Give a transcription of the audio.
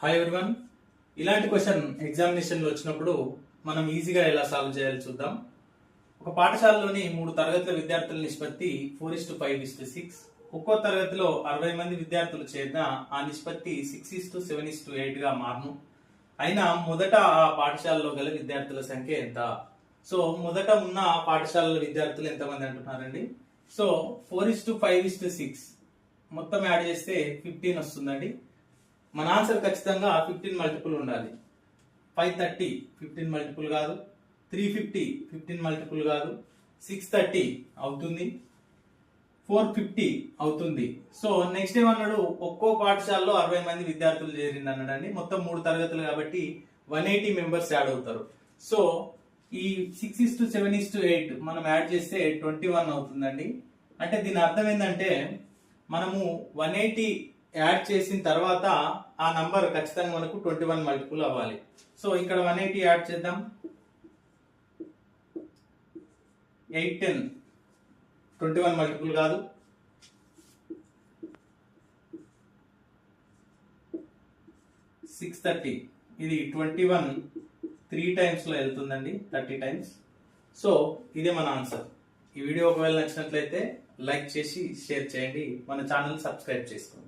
Hi everyone. ఇలాంటి question examination లో వచ్చినప్పుడు మనం ఈజీగా ఎలా సాల్వ్ చేయాలో చూద్దాం. ఒక పాఠశాలలోని 3 తరగతుల విద్యార్థుల నిష్పత్తి 4:5:6. ఒక్కో తరగతిలో 60 మంది విద్యార్థులు చేరిన ఆ నిష్పత్తి 6:7:8 గా మారును. అయినా మొదట ఆ పాఠశాలలో గల విద్యార్థుల సంఖ్య ఎంత? సో మొదట ఉన్న పాఠశాలలో విద్యార్థులు ఎంతమంది అంటున్నారండి? సో 4:5:6 మొత్తం యాడ్ చేస్తే 15 వస్తుందండి. మన ఆన్సర్ ఖచ్చితంగా 15 మల్టిపుల్ ఉండాలి. 530 15 మల్టిపుల్ కాదు, 350 15 మల్టిపుల్ కాదు, 630 అవుతుంది, 450 అవుతుంది. సో నెక్స్ట్ ఏమన్నాడు? ఒక్కో పాఠశాలలో 60 మంది విద్యార్థులు చేరింది అన్నాడండి. మొత్తం 3 తరగతులు కాబట్టి 180 మెంబర్స్ యాడ్ అవుతారు. సో ఈ 6:7:8 మనం యాడ్ చేస్తే 21 అవుతుందండి. అంటే దీని అర్థం ఏంటంటే మనము 180 యాడ్ చేసిన తర్వాత ఆ నంబర్ ఖచ్చితంగా మనకు 21 మల్టిపుల్ అవ్వాలి. సో ఇక్కడ 180 యాడ్ చేద్దాం. 810 21 మల్టిపుల్ కాదు, 630 ఇది 21 3 టైమ్స్ లో వెళ్తుందండి, 30 టైమ్స్. సో ఇదే మన ఆన్సర్. ఈ వీడియో ఒకవేళ నచ్చినట్లయితే లైక్ చేసి షేర్ చేయండి, మన ఛానల్ సబ్స్క్రైబ్ చేసుకోండి.